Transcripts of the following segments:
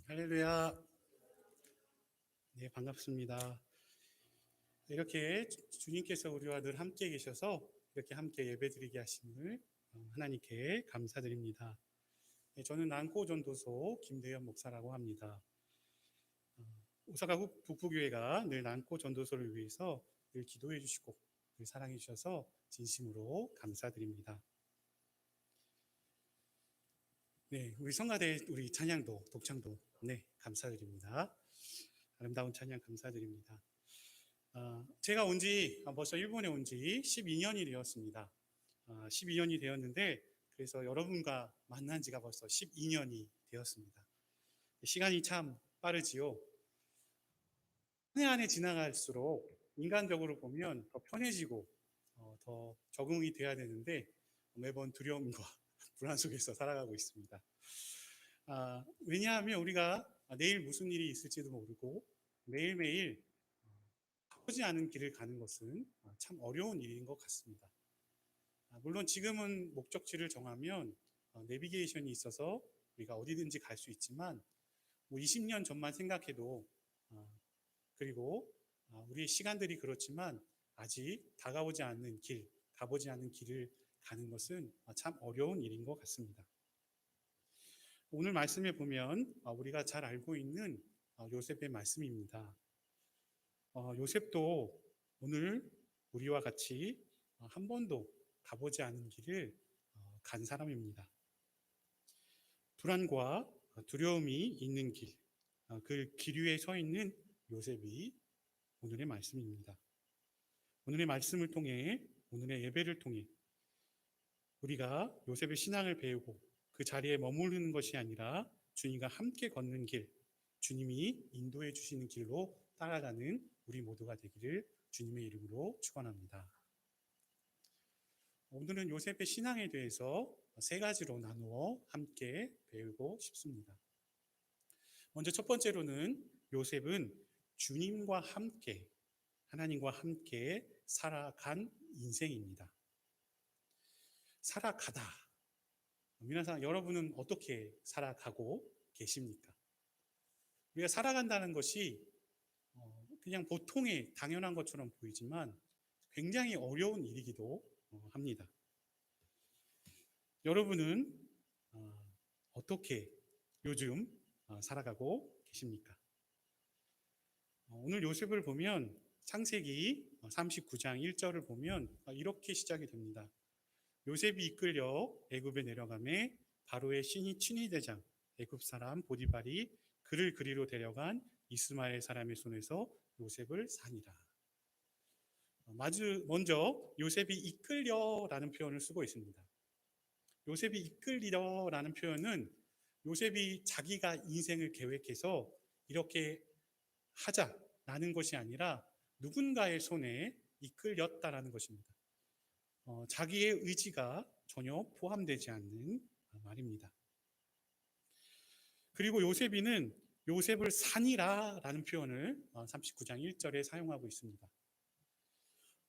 할렐루야. 네, 반갑습니다. 이렇게 주님께서 우리와 늘 함께 계셔서 이렇게 함께 예배드리게 하심을 하나님께 감사드립니다. 네, 저는 난코전도소 김대현 목사라고 합니다. 오사카 북부교회가 늘 난코전도소를 위해서 늘 기도해 주시고 늘 사랑해 주셔서 진심으로 감사드립니다. 네, 우리 성가대 우리 찬양도 독창도 네, 감사드립니다. 아름다운 찬양 감사드립니다. 제가 벌써 일본에 온 지 12년이 되었습니다. 12년이 되었는데, 그래서 여러분과 만난 지가 벌써 12년이 되었습니다. 시간이 참 빠르지요. 한 해 한 해 지나갈수록 인간적으로 보면 더 편해지고 더 적응이 돼야 되는데 매번 두려움과 불안 속에서 살아가고 있습니다. 왜냐하면 우리가 내일 무슨 일이 있을지도 모르고 매일매일 가보지 않은 길을 가는 것은 참 어려운 일인 것 같습니다. 물론 지금은 목적지를 정하면 내비게이션이 있어서 우리가 어디든지 갈 수 있지만 20년 전만 생각해도 그리고 우리의 시간들이 그렇지만 아직 다가오지 않는 길, 가보지 않은 길을 가는 것은 참 어려운 일인 것 같습니다. 오늘 말씀에 보면 우리가 잘 알고 있는 요셉의 말씀입니다. 요셉도 오늘 우리와 같이 한 번도 가보지 않은 길을 간 사람입니다. 불안과 두려움이 있는 길, 그 길 위에 서 있는 요셉이 오늘의 말씀입니다. 오늘의 말씀을 통해, 오늘의 예배를 통해 우리가 요셉의 신앙을 배우고 그 자리에 머무르는 것이 아니라 주님과 함께 걷는 길, 주님이 인도해 주시는 길로 따라가는 우리 모두가 되기를 주님의 이름으로 축원합니다. 오늘은 요셉의 신앙에 대해서 세 가지로 나누어 함께 배우고 싶습니다. 먼저 첫 번째로는 요셉은 주님과 함께, 하나님과 함께 살아간 인생입니다. 살아가다. 여러분은 어떻게 살아가고 계십니까? 우리가 살아간다는 것이 그냥 보통의 당연한 것처럼 보이지만 굉장히 어려운 일이기도 합니다. 여러분은 어떻게 요즘 살아가고 계십니까? 오늘 요셉을 보면 창세기 39장 1절을 보면 이렇게 시작이 됩니다. 요셉이 이끌려 애굽에 내려가매 바로의 친위대장 애굽 사람 보디발이 그를 그리로 데려간 이스마엘 사람의 손에서 요셉을 산이라. 먼저 요셉이 이끌려라는 표현을 쓰고 있습니다. 요셉이 이끌리려라는 표현은 요셉이 자기가 인생을 계획해서 이렇게 하자라는 것이 아니라 누군가의 손에 이끌렸다라는 것입니다. 자기의 의지가 전혀 포함되지 않는 말입니다. 그리고 요셉을 산이라라는 표현을 39장 1절에 사용하고 있습니다.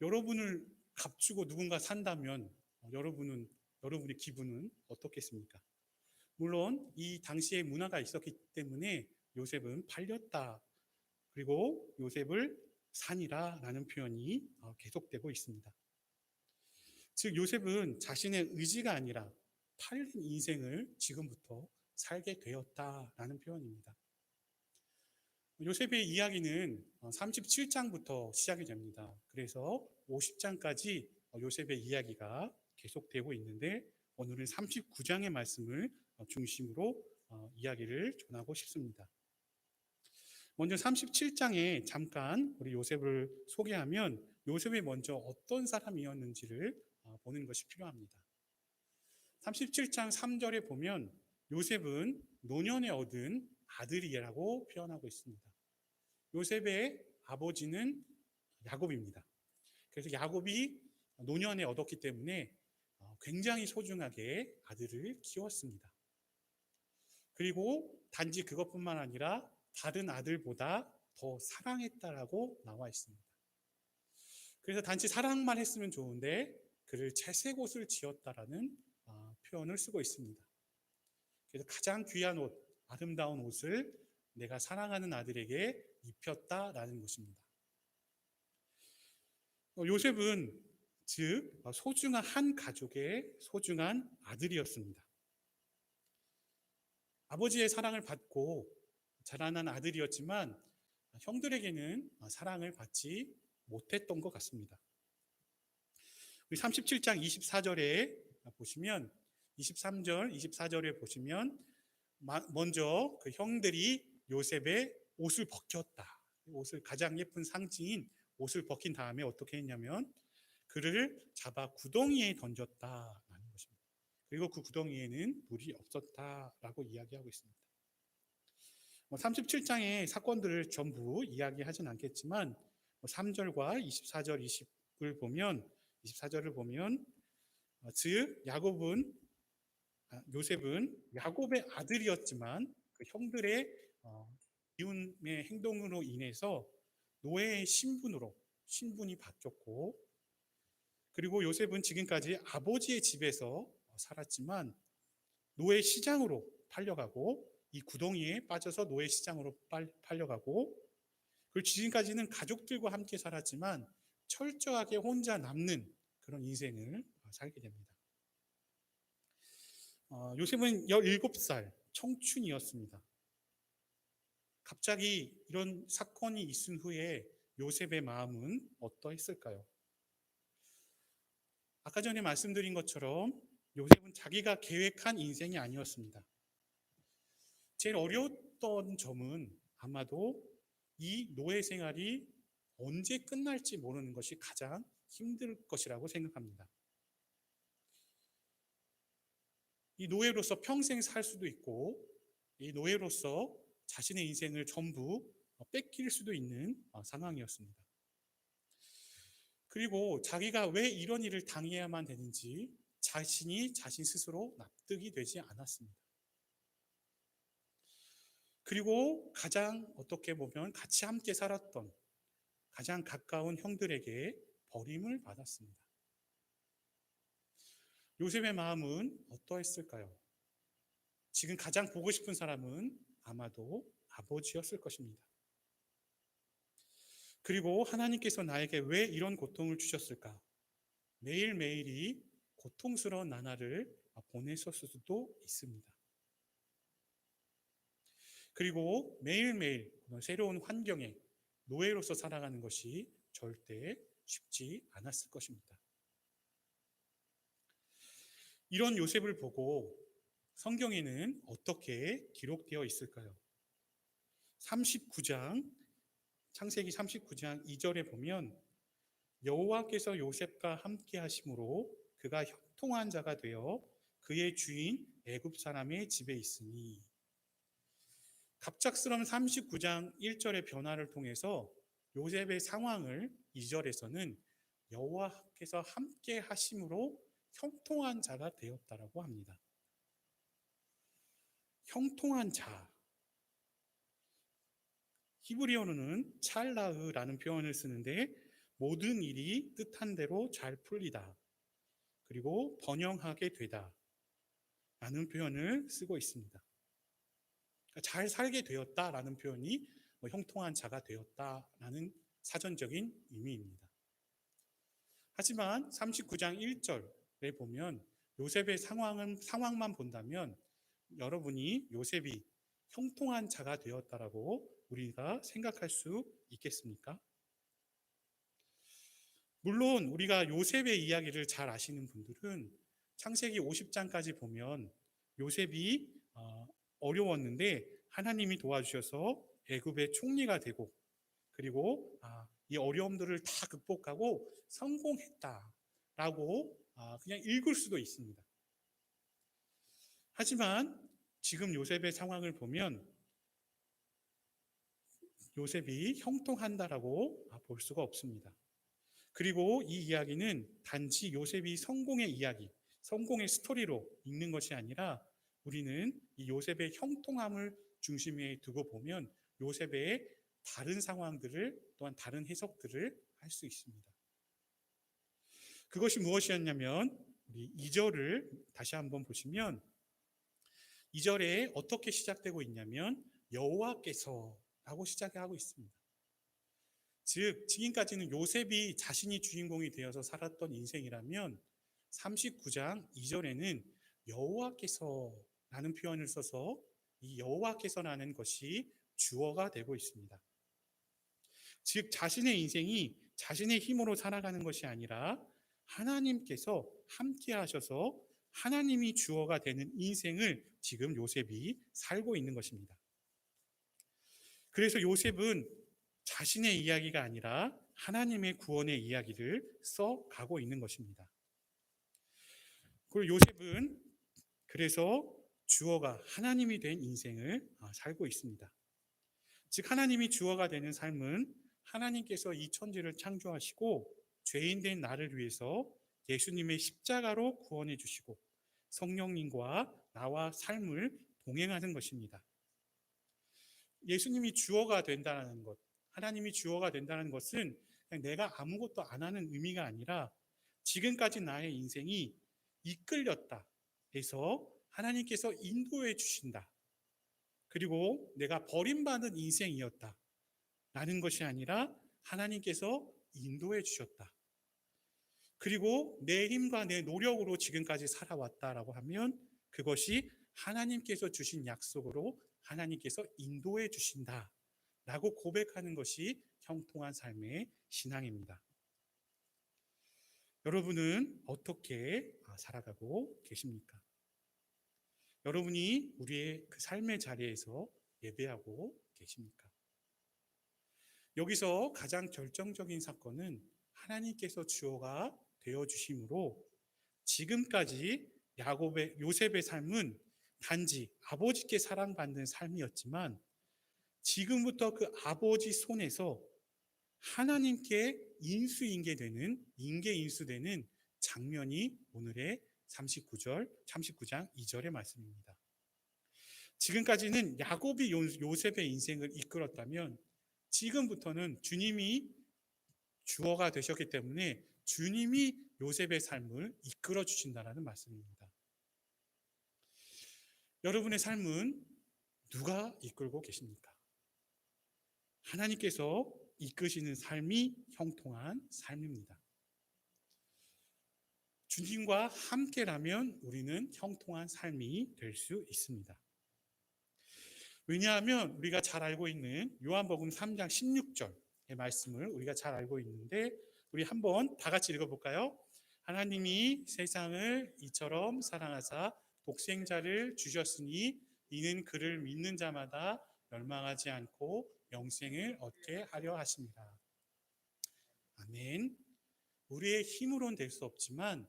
여러분을 값주고 누군가 산다면 여러분의 기분은 어떻겠습니까? 물론 이 당시에 문화가 있었기 때문에 요셉은 팔렸다. 그리고 요셉을 산이라라는 표현이 계속되고 있습니다. 즉 요셉은 자신의 의지가 아니라 팔린 인생을 지금부터 살게 되었다라는 표현입니다. 요셉의 이야기는 37장부터 시작이 됩니다. 그래서 50장까지 요셉의 이야기가 계속되고 있는데 오늘은 39장의 말씀을 중심으로 이야기를 전하고 싶습니다. 먼저 37장에 잠깐 우리 요셉을 소개하면 요셉이 먼저 어떤 사람이었는지를 보는 것이 필요합니다. 37장 3절에 보면 요셉은 노년에 얻은 아들이라고 표현하고 있습니다. 요셉의 아버지는 야곱입니다. 그래서 야곱이 노년에 얻었기 때문에 굉장히 소중하게 아들을 키웠습니다. 그리고 단지 그것뿐만 아니라 다른 아들보다 더 사랑했다라고 나와 있습니다. 그래서 단지 사랑만 했으면 좋은데 그를 채색 옷을 지었다라는 표현을 쓰고 있습니다. 그래서 가장 귀한 옷, 아름다운 옷을 내가 사랑하는 아들에게 입혔다라는 것입니다. 요셉은 즉 소중한 한 가족의 소중한 아들이었습니다. 아버지의 사랑을 받고 자라난 아들이었지만 형들에게는 사랑을 받지 못했던 것 같습니다. 우리 37장 24절에 보시면 23절, 24절에 보시면 먼저 그 형들이 요셉의 옷을 벗겼다. 옷을 가장 예쁜 상징인 옷을 벗긴 다음에 어떻게 했냐면 그를 잡아 구덩이에 던졌다라는 것입니다. 그리고 그 구덩이에는 물이 없었다라고 이야기하고 있습니다. 37장의 사건들을 전부 이야기하진 않겠지만 3절과 24절, 20을 보면 24절을 보면 즉 요셉은 야곱의 아들이었지만 그 형들의 미움의 행동으로 인해서 노예의 신분이 바뀌었고, 그리고 요셉은 지금까지 아버지의 집에서 살았지만 노예 시장으로 팔려가고 이 구덩이에 빠져서 노예 시장으로 팔려가고, 그리고 지금까지는 가족들과 함께 살았지만 철저하게 혼자 남는 그런 인생을 살게 됩니다. 요셉은 17살 청춘이었습니다. 갑자기 이런 사건이 있은 후에 요셉의 마음은 어떠했을까요? 아까 전에 말씀드린 것처럼 요셉은 자기가 계획한 인생이 아니었습니다. 제일 어려웠던 점은 아마도 이 노예 생활이 언제 끝날지 모르는 것이 가장 힘들 것이라고 생각합니다. 이 노예로서 평생 살 수도 있고, 이 노예로서 자신의 인생을 전부 뺏길 수도 있는 상황이었습니다. 그리고 자기가 왜 이런 일을 당해야만 되는지 자신 스스로 납득이 되지 않았습니다. 그리고 가장 어떻게 보면 같이 함께 살았던 가장 가까운 형들에게 버림을 받았습니다. 요셉의 마음은 어떠했을까요? 지금 가장 보고 싶은 사람은 아마도 아버지였을 것입니다. 그리고 하나님께서 나에게 왜 이런 고통을 주셨을까? 매일매일이 고통스러운 나날을 보냈을 수도 있습니다. 그리고 매일매일 새로운 환경에 노예로서 살아가는 것이 절대 쉽지 않았을 것입니다. 이런 요셉을 보고 성경에는 어떻게 기록되어 있을까요? 창세기 39장 2절에 보면 여호와께서 요셉과 함께 하심으로 그가 형통한 자가 되어 그의 주인 애굽 사람의 집에 있으니, 갑작스러운 39장 1절의 변화를 통해서 요셉의 상황을 2절에서는 여호와께서 함께 하심으로 형통한 자가 되었다라고 합니다. 형통한 자, 히브리어로는 찰라흐라는 표현을 쓰는데 모든 일이 뜻한 대로 잘 풀리다, 그리고 번영하게 되다 라는 표현을 쓰고 있습니다. 잘 살게 되었다라는 표현이 형통한 자가 되었다라는 사전적인 의미입니다. 하지만 39장 1절에 보면 요셉의 상황만 본다면 여러분이 요셉이 형통한 자가 되었다라고 우리가 생각할 수 있겠습니까? 물론 우리가 요셉의 이야기를 잘 아시는 분들은 창세기 50장까지 보면 요셉이 어려웠는데 하나님이 도와주셔서 애굽의 총리가 되고, 그리고 이 어려움들을 다 극복하고 성공했다라고 그냥 읽을 수도 있습니다. 하지만 지금 요셉의 상황을 보면 요셉이 형통한다라고 볼 수가 없습니다. 그리고 이 이야기는 단지 요셉이 성공의 이야기, 성공의 스토리로 읽는 것이 아니라 우리는 이 요셉의 형통함을 중심에 두고 보면 요셉의 다른 상황들을, 또한 다른 해석들을 할 수 있습니다. 그것이 무엇이었냐면 우리 2절을 다시 한번 보시면 2절에 어떻게 시작되고 있냐면 여호와께서라고 시작하고 있습니다. 즉 지금까지는 요셉이 자신이 주인공이 되어서 살았던 인생이라면 39장 2절에는 여호와께서라는 표현을 써서 이 여호와께서라는 것이 주어가 되고 있습니다. 즉 자신의 인생이 자신의 힘으로 살아가는 것이 아니라 하나님께서 함께 하셔서 하나님이 주어가 되는 인생을 지금 요셉이 살고 있는 것입니다. 그래서 요셉은 자신의 이야기가 아니라 하나님의 구원의 이야기를 써가고 있는 것입니다. 그리고 요셉은 그래서 주어가 하나님이 된 인생을 살고 있습니다. 즉 하나님이 주어가 되는 삶은 하나님께서 이 천지를 창조하시고 죄인된 나를 위해서 예수님의 십자가로 구원해 주시고 성령님과 나와 삶을 동행하는 것입니다. 예수님이 주어가 된다는 것, 하나님이 주어가 된다는 것은 그냥 내가 아무것도 안 하는 의미가 아니라 지금까지 나의 인생이 이끌렸다 해서 하나님께서 인도해 주신다. 그리고 내가 버림받은 인생이었다 라는 것이 아니라 하나님께서 인도해 주셨다. 그리고 내 힘과 내 노력으로 지금까지 살아왔다라고 하면 그것이 하나님께서 주신 약속으로 하나님께서 인도해 주신다 라고 고백하는 것이 형통한 삶의 신앙입니다. 여러분은 어떻게 살아가고 계십니까? 여러분이 우리의 그 삶의 자리에서 예배하고 계십니까? 여기서 가장 결정적인 사건은 하나님께서 주어가 되어 주심으로 지금까지 요셉의 삶은 단지 아버지께 사랑받는 삶이었지만 지금부터 그 아버지 손에서 하나님께 인수인계되는 인계인수되는 장면이 오늘의 39장 2절의 말씀입니다. 지금까지는 야곱이 요셉의 인생을 이끌었다면 지금부터는 주님이 주어가 되셨기 때문에 주님이 요셉의 삶을 이끌어 주신다는 말씀입니다. 여러분의 삶은 누가 이끌고 계십니까? 하나님께서 이끄시는 삶이 형통한 삶입니다. 주님과 함께라면 우리는 형통한 삶이 될 수 있습니다. 왜냐하면 우리가 잘 알고 있는 요한복음 3장 16절의 말씀을 우리가 잘 알고 있는데 우리 한번 다 같이 읽어볼까요? 하나님이 세상을 이처럼 사랑하사 독생자를 주셨으니 이는 그를 믿는 자마다 멸망하지 않고 영생을 얻게 하려 하십니다. 아멘. 우리의 힘으로는 될 수 없지만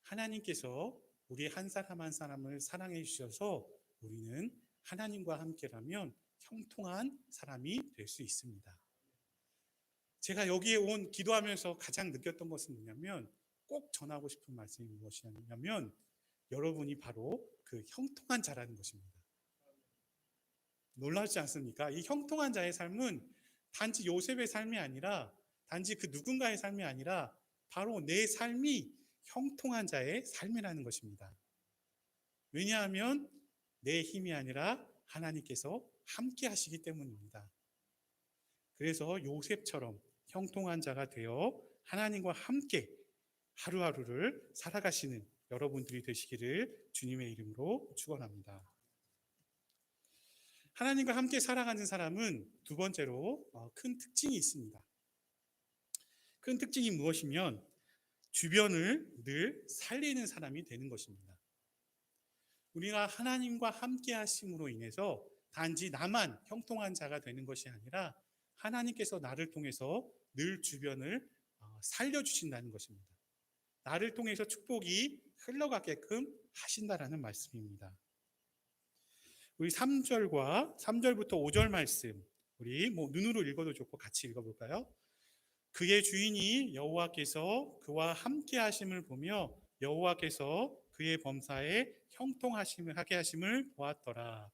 하나님께서 우리 한 사람 한 사람을 사랑해 주셔서 우리는 하나님과 함께라면 형통한 사람이 될 수 있습니다. 제가 여기에 온 기도하면서 가장 느꼈던 것은 뭐냐면 꼭 전하고 싶은 말씀이 무엇이냐면 여러분이 바로 그 형통한 자라는 것입니다. 놀랍지 않습니까? 이 형통한 자의 삶은 단지 요셉의 삶이 아니라 단지 그 누군가의 삶이 아니라 바로 내 삶이 형통한 자의 삶이라는 것입니다. 왜냐하면 내 힘이 아니라 하나님께서 함께 하시기 때문입니다. 그래서 요셉처럼 형통한 자가 되어 하나님과 함께 하루하루를 살아가시는 여러분들이 되시기를 주님의 이름으로 축원합니다. 하나님과 함께 살아가는 사람은 두 번째로 큰 특징이 있습니다. 큰 특징이 무엇이면 주변을 늘 살리는 사람이 되는 것입니다. 우리가 하나님과 함께 하심으로 인해서 단지 나만 형통한 자가 되는 것이 아니라 하나님께서 나를 통해서 늘 주변을 살려주신다는 것입니다. 나를 통해서 축복이 흘러가게끔 하신다라는 말씀입니다. 우리 3절부터 5절 말씀 우리 눈으로 읽어도 좋고 같이 읽어볼까요? 그의 주인이 여호와께서 그와 함께 하심을 보며 여호와께서 그의 범사에 형통하심을 하게 하심을 보았더라.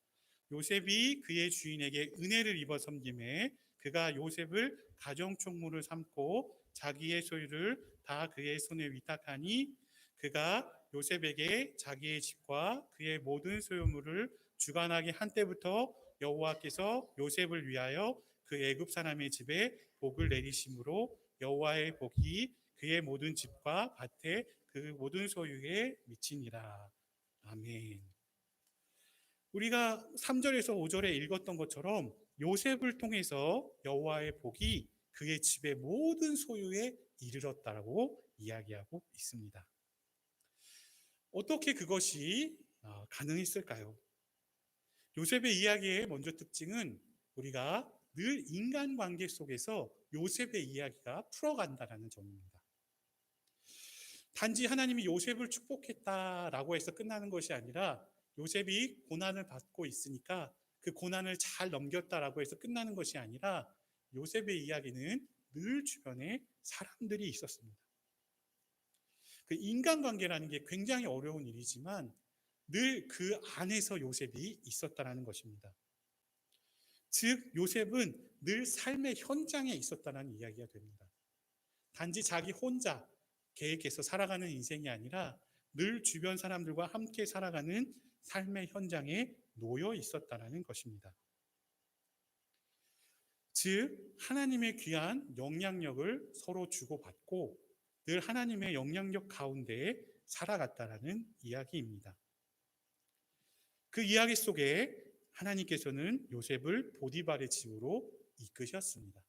요셉이 그의 주인에게 은혜를 입어 섬김에 그가 요셉을 가정총무를 삼고 자기의 소유를 다 그의 손에 위탁하니 그가 요셉에게 자기의 집과 그의 모든 소유물을 주관하게 한 때부터 여호와께서 요셉을 위하여 그 애굽 사람의 집에 복을 내리심으로 여호와의 복이 그의 모든 집과 밭에 그 모든 소유에 미치니라. 아멘. 우리가 3절에서 5절에 읽었던 것처럼 요셉을 통해서 여호와의 복이 그의 집의 모든 소유에 이르렀다고 이야기하고 있습니다. 어떻게 그것이 가능했을까요? 요셉의 이야기의 먼저 특징은 우리가 늘 인간관계 속에서 요셉의 이야기가 풀어간다는 점입니다. 단지 하나님이 요셉을 축복했다라고 해서 끝나는 것이 아니라 요셉이 고난을 받고 있으니까 그 고난을 잘 넘겼다라고 해서 끝나는 것이 아니라 요셉의 이야기는 늘 주변에 사람들이 있었습니다. 그 인간관계라는 게 굉장히 어려운 일이지만 늘 그 안에서 요셉이 있었다는 것입니다. 즉 요셉은 늘 삶의 현장에 있었다는 이야기가 됩니다. 단지 자기 혼자 계획해서 살아가는 인생이 아니라 늘 주변 사람들과 함께 살아가는 삶의 현장에 놓여 있었다는 것입니다. 즉 하나님의 귀한 영향력을 서로 주고받고 늘 하나님의 영향력 가운데 살아갔다는 이야기입니다. 그 이야기 속에 하나님께서는 요셉을 보디발의 집으로 이끄셨습니다.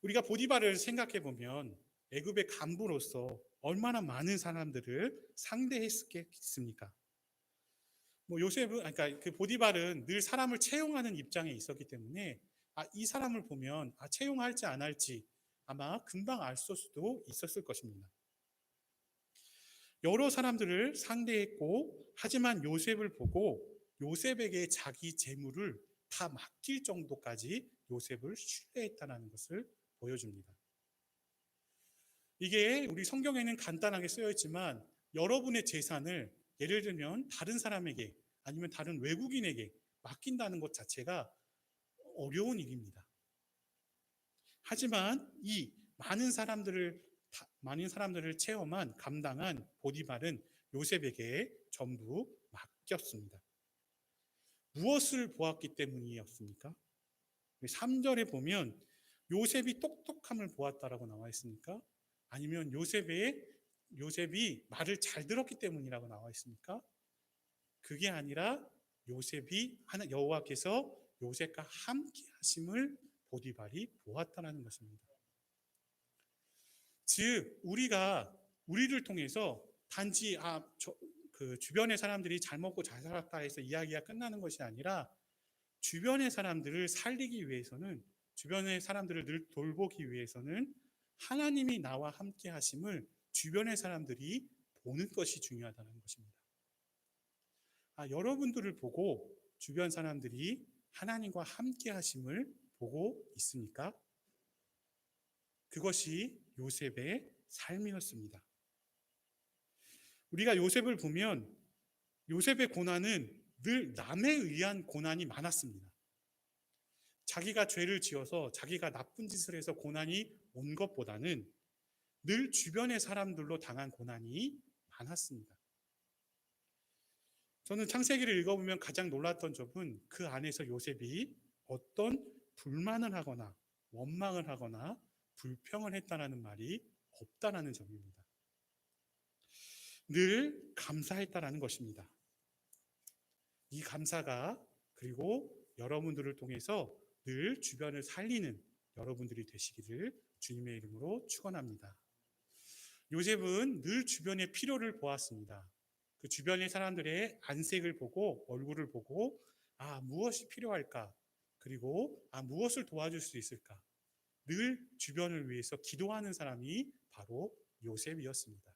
우리가 보디발을 생각해 보면 애굽의 간부로서 얼마나 많은 사람들을 상대했겠습니까? 요셉은 그러니까 그 보디발은 늘 사람을 채용하는 입장에 있었기 때문에 이 사람을 보면 채용할지 안 할지 아마 금방 알 수도 있었을 것입니다. 여러 사람들을 상대했고 하지만 요셉을 보고 요셉에게 자기 재물을 다 맡길 정도까지 요셉을 신뢰했다는 것을 보여줍니다. 이게 우리 성경에는 간단하게 쓰여 있지만 여러분의 재산을 예를 들면 다른 사람에게 아니면 다른 외국인에게 맡긴다는 것 자체가 어려운 일입니다. 하지만 이 많은 사람들을 체험한 감당한 보디발은 요셉에게 전부 맡겼습니다. 무엇을 보았기 때문이었습니까? 3절에 보면 요셉이 똑똑함을 보았다라고 나와 있습니까? 아니면 요셉이 말을 잘 들었기 때문이라고 나와 있습니까? 그게 아니라 여호와께서 요셉과 함께 하심을 보디발이 보았다는 것입니다. 즉 우리를 통해서 단지 그 주변의 사람들이 잘 먹고 잘 살았다 해서 이야기가 끝나는 것이 아니라 주변의 사람들을 살리기 위해서는 주변의 사람들을 늘 돌보기 위해서는 하나님이 나와 함께 하심을 주변의 사람들이 보는 것이 중요하다는 것입니다. 여러분들을 보고 주변 사람들이 하나님과 함께 하심을 보고 있습니까? 그것이 요셉의 삶이었습니다. 우리가 요셉을 보면 요셉의 고난은 늘 남에 의한 고난이 많았습니다. 자기가 죄를 지어서 자기가 나쁜 짓을 해서 고난이 온 것보다는 늘 주변의 사람들로 당한 고난이 많았습니다. 저는 창세기를 읽어보면 가장 놀랐던 점은 그 안에서 요셉이 어떤 불만을 하거나 원망을 하거나 불평을 했다는 말이 없다는 점입니다. 늘 감사했다는 것입니다. 이 감사가 그리고 여러분들을 통해서 늘 주변을 살리는 여러분들이 되시기를 주님의 이름으로 축원합니다. 요셉은 늘 주변의 필요를 보았습니다. 그 주변의 사람들의 안색을 보고 얼굴을 보고 무엇이 필요할까? 그리고 무엇을 도와줄 수 있을까? 늘 주변을 위해서 기도하는 사람이 바로 요셉이었습니다.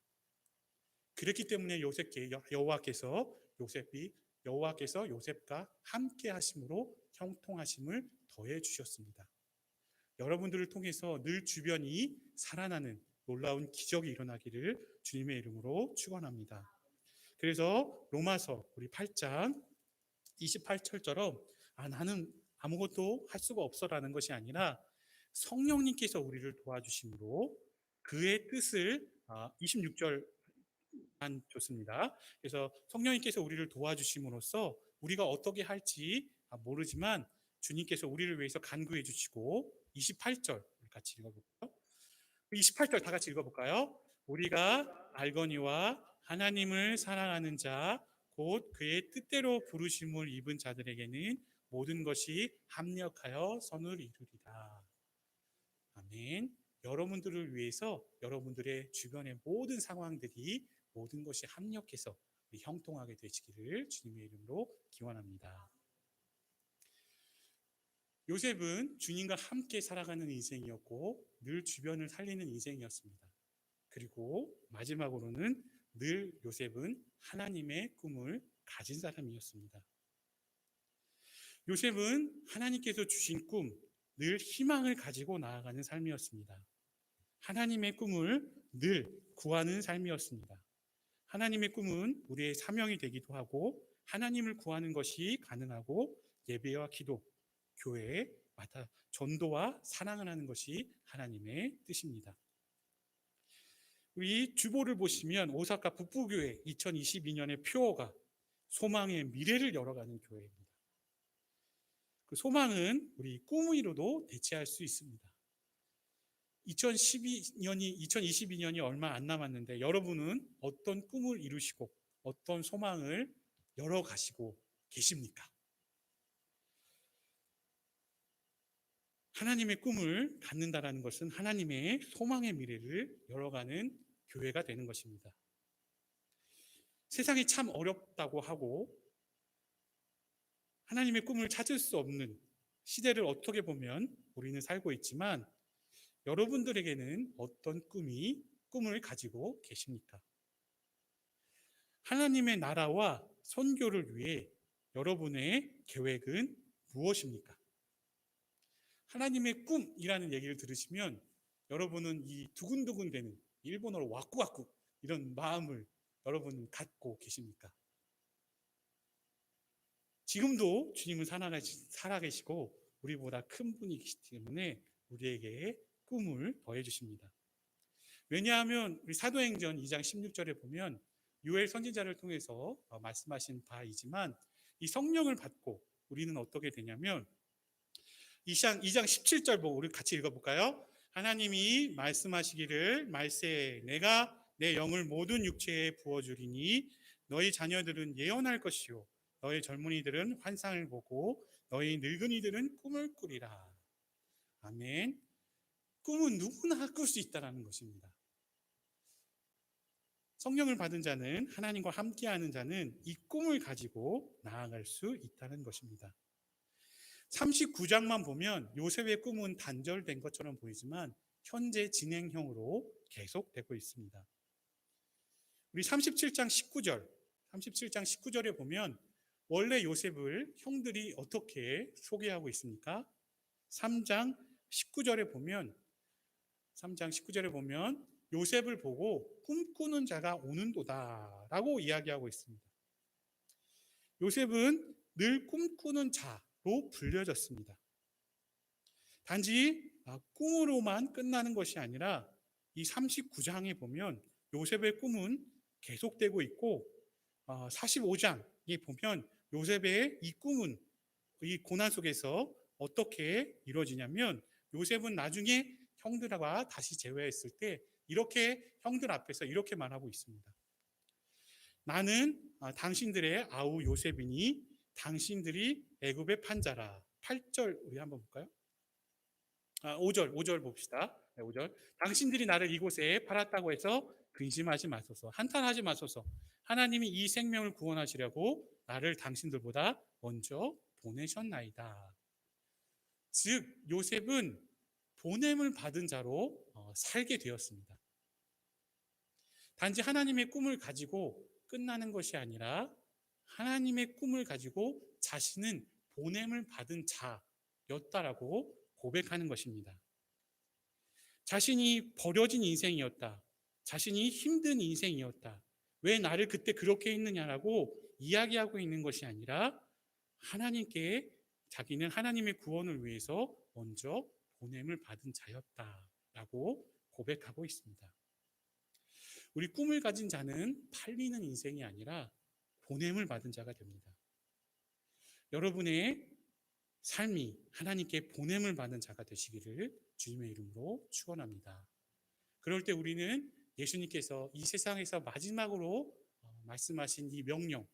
그렇기 때문에 여호와께서 요셉과 함께 하심으로 형통하심을 더해 주셨습니다. 여러분들을 통해서 늘 주변이 살아나는 놀라운 기적이 일어나기를 주님의 이름으로 축원합니다. 그래서 로마서 우리 8장 28절처럼 나는 아무것도 할 수가 없어라는 것이 아니라 성령님께서 우리를 도와주심으로 그의 뜻을 26절만 좋습니다. 그래서 성령님께서 우리를 도와주심으로써 우리가 어떻게 할지 모르지만 주님께서 우리를 위해서 간구해 주시고 28절 같이 읽어볼까요? 28절 다 같이 읽어볼까요? 우리가 알거니와 하나님을 사랑하는 자, 곧 그의 뜻대로 부르심을 입은 자들에게는 모든 것이 합력하여 선을 이루리라. 아멘. 여러분들을 위해서 여러분들의 주변의 모든 상황들이 모든 것이 합력해서 형통하게 되시기를 주님의 이름으로 기원합니다. 요셉은 주님과 함께 살아가는 인생이었고 늘 주변을 살리는 인생이었습니다. 그리고 마지막으로는 늘 요셉은 하나님의 꿈을 가진 사람이었습니다. 요셉은 하나님께서 주신 꿈, 늘 희망을 가지고 나아가는 삶이었습니다. 하나님의 꿈을 늘 구하는 삶이었습니다. 하나님의 꿈은 우리의 사명이 되기도 하고 하나님을 구하는 것이 가능하고 예배와 기도, 교회, 마다 전도와 사랑을 하는 것이 하나님의 뜻입니다. 우리 주보를 보시면 오사카 북부교회 2022년의 표어가 소망의 미래를 열어가는 교회입니다. 그 소망은 우리 꿈으로도 대체할 수 있습니다. 2022년이 얼마 안 남았는데 여러분은 어떤 꿈을 이루시고 어떤 소망을 열어가시고 계십니까? 하나님의 꿈을 갖는다라는 것은 하나님의 소망의 미래를 열어가는 교회가 되는 것입니다. 세상이 참 어렵다고 하고 하나님의 꿈을 찾을 수 없는 시대를 어떻게 보면 우리는 살고 있지만 여러분들에게는 어떤 꿈을 가지고 계십니까? 하나님의 나라와 선교를 위해 여러분의 계획은 무엇입니까? 하나님의 꿈이라는 얘기를 들으시면 여러분은 이 두근두근 되는 일본어로 와꾸와꾸 이런 마음을 여러분 갖고 계십니까? 지금도 주님은 살아계시고 우리보다 큰 분이기 때문에 우리에게 꿈을 더해 주십니다. 왜냐하면 우리 사도행전 2장 16절에 보면 요엘 선지자를 통해서 말씀하신 바이지만 이 성령을 받고 우리는 어떻게 되냐면 2장 17절 보고 우리 같이 읽어볼까요? 하나님이 말씀하시기를 말세 내가 내 영을 모든 육체에 부어주리니 너희 자녀들은 예언할 것이요 너희 젊은이들은 환상을 보고 너희 늙은이들은 꿈을 꾸리라. 아멘. 꿈은 누구나 꿀 수 있다는 것입니다. 성령을 받은 자는 하나님과 함께하는 자는 이 꿈을 가지고 나아갈 수 있다는 것입니다. 39장만 보면 요셉의 꿈은 단절된 것처럼 보이지만 현재 진행형으로 계속되고 있습니다. 우리 37장 19절에 보면 원래 요셉을 형들이 어떻게 소개하고 있습니까? 3장 19절에 보면 요셉을 보고 꿈꾸는 자가 오는도다 라고 이야기하고 있습니다. 요셉은 늘 꿈꾸는 자로 불려졌습니다. 단지 꿈으로만 끝나는 것이 아니라 이 39장에 보면 요셉의 꿈은 계속되고 있고 45장에 보면 요셉의 이 꿈은 이 고난 속에서 어떻게 이루어지냐면 요셉은 나중에 형들과 다시 재회했을 때 이렇게 형들 앞에서 이렇게 말하고 있습니다. 나는 당신들의 아우 요셉이니 당신들이 애굽의 판자라. 8절 우리 한번 볼까요? 5절 봅시다. 5절. 당신들이 나를 이곳에 팔았다고 해서 근심하지 마소서. 한탄하지 마소서. 하나님이 이 생명을 구원하시려고 나를 당신들보다 먼저 보내셨나이다. 즉 요셉은 보냄을 받은 자로 살게 되었습니다. 단지 하나님의 꿈을 가지고 끝나는 것이 아니라 하나님의 꿈을 가지고 자신은 보냄을 받은 자였다라고 고백하는 것입니다. 자신이 버려진 인생이었다. 자신이 힘든 인생이었다. 왜 나를 그때 그렇게 했느냐라고 이야기하고 있는 것이 아니라 하나님께 자기는 하나님의 구원을 위해서 먼저 보냄을 받은 자였다라고 고백하고 있습니다. 우리 꿈을 가진 자는 팔리는 인생이 아니라 보냄을 받은 자가 됩니다. 여러분의 삶이 하나님께 보냄을 받는 자가 되시기를 주님의 이름으로 축원합니다. 그럴 때 우리는 예수님께서 이 세상에서 마지막으로 말씀하신 이 명령을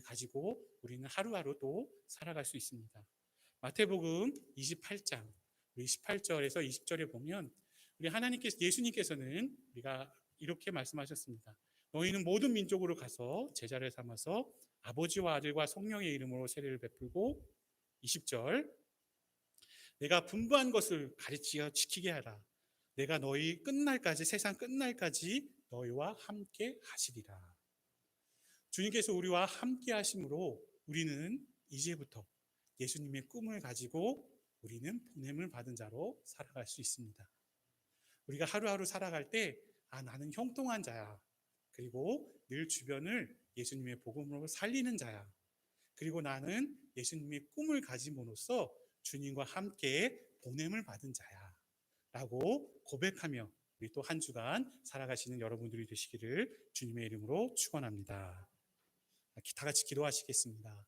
가지고 우리는 하루하루 또 살아갈 수 있습니다. 마태복음 28장 18절에서 20절에 보면 우리 하나님께서 예수님께서는 우리가 이렇게 말씀하셨습니다. 너희는 모든 민족으로 가서 제자를 삼아서 아버지와 아들과 성령의 이름으로 세례를 베풀고 20절 내가 분부한 것을 가르치어 지키게 하라. 내가 너희 끝날까지 세상 끝날까지 너희와 함께 하시리라. 주님께서 우리와 함께 하심으로 우리는 이제부터 예수님의 꿈을 가지고 우리는 보냄을 받은 자로 살아갈 수 있습니다. 우리가 하루하루 살아갈 때 나는 형통한 자야. 그리고 늘 주변을 예수님의 복음으로 살리는 자야. 그리고 나는 예수님의 꿈을 가짐으로써 주님과 함께 보냄을 받은 자야 라고 고백하며 우리 또 한 주간 살아가시는 여러분들이 되시기를 주님의 이름으로 축원합니다. 다 같이 기도하시겠습니다.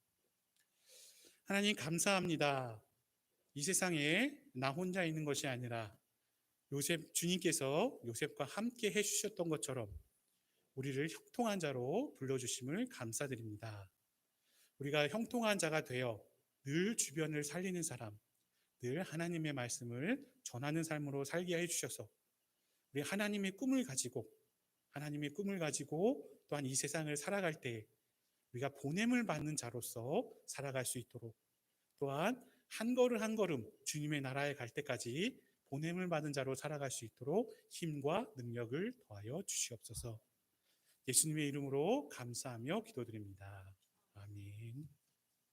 하나님 감사합니다. 이 세상에 나 혼자 있는 것이 아니라 주님께서 요셉과 함께 해주셨던 것처럼 우리를 형통한 자로 불러주심을 감사드립니다. 우리가 형통한 자가 되어 늘 주변을 살리는 사람, 늘 하나님의 말씀을 전하는 삶으로 살게 해주셔서 우리 하나님의 꿈을 가지고 또한 이 세상을 살아갈 때 우리가 보냄을 받는 자로서 살아갈 수 있도록 또한 한 걸음 한 걸음 주님의 나라에 갈 때까지 보냄을 받은 자로 살아갈 수 있도록 힘과 능력을 더하여 주시옵소서. 예수님의 이름으로 감사하며 기도드립니다.